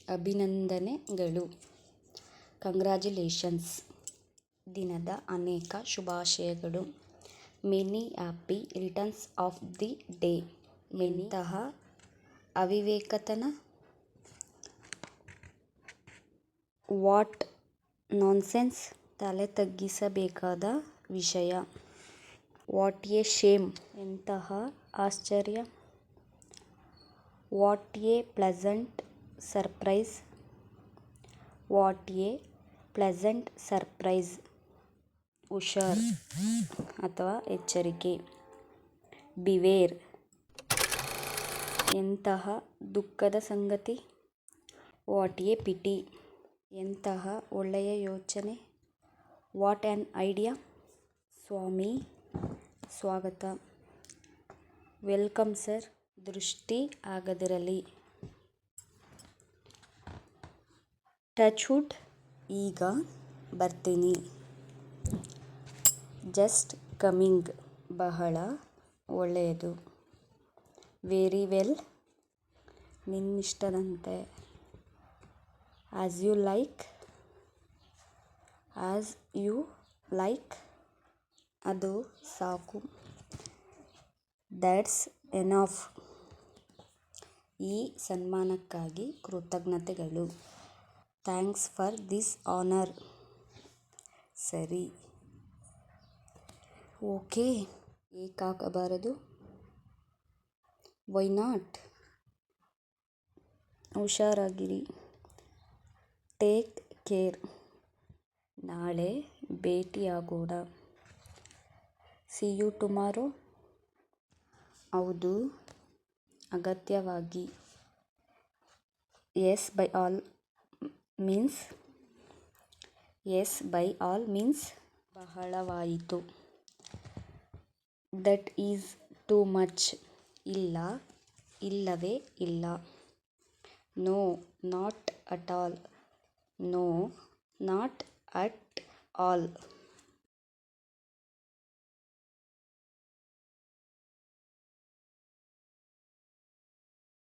ಅಭಿನಂದನೆಗಳು. ಕಂಗ್ರ್ಯಾಚುಲೇಷನ್ಸ್. ದಿನದ ಅನೇಕ ಶುಭಾಶಯಗಳು. Many happy returns of the day. ಎಂತಹ ಅವಿವೇಕತನ! What nonsense! ತಲೆ ತಗ್ಗಿಸಬೇಕಾದ ವಿಷಯ. What a shame! ಎಂತಹ ಆಶ್ಚರ್ಯ! What a pleasant surprise! What a pleasant surprise! ಹುಷಾರ್ ಅಥವಾ ಎಚ್ಚರಿಕೆ. ಬಿವೇರ್! ಎಂತಹ ದುಃಖದ ಸಂಗತಿ. What a pity! ಎಂತಹ ಒಳ್ಳೆಯ ಯೋಚನೆ. What an idea! ಸ್ವಾಮಿ, ಸ್ವಾಗತ. Welcome sir. ದೃಷ್ಟಿ ಆಗದಿರಲಿ. Touch wood. ಈಗ ಬರ್ತೀನಿ. Just coming. ಬಹಳ ಒಳ್ಳೆಯದು. Very well. ನಿನ್ನಿಷ್ಟದಂತೆ. As you like. As you like. ಅದು ಸಾಕು. That's enough. ಈ ಸನ್ಮಾನಕ್ಕಾಗಿ ಕೃತಜ್ಞತೆಗಳು. Thanks for this honour. ಸರಿ. ಓಕೆ. ಏಕಾಗಬಾರದು. Why not? ಹುಷಾರಾಗಿರಿ. Take care. ನಾಳೆ ಭೇಟಿಯಾಗೋಣ. See you tomorrow. ಹೌದು, ಅಗತ್ಯವಾಗಿ. Yes by all means. Yes by all means. ಬಹಳವಾಯಿತು. That is too much. ಇಲ್ಲ, ಇಲ್ಲವೇ ಇಲ್ಲ. No, not at all. No, not at all.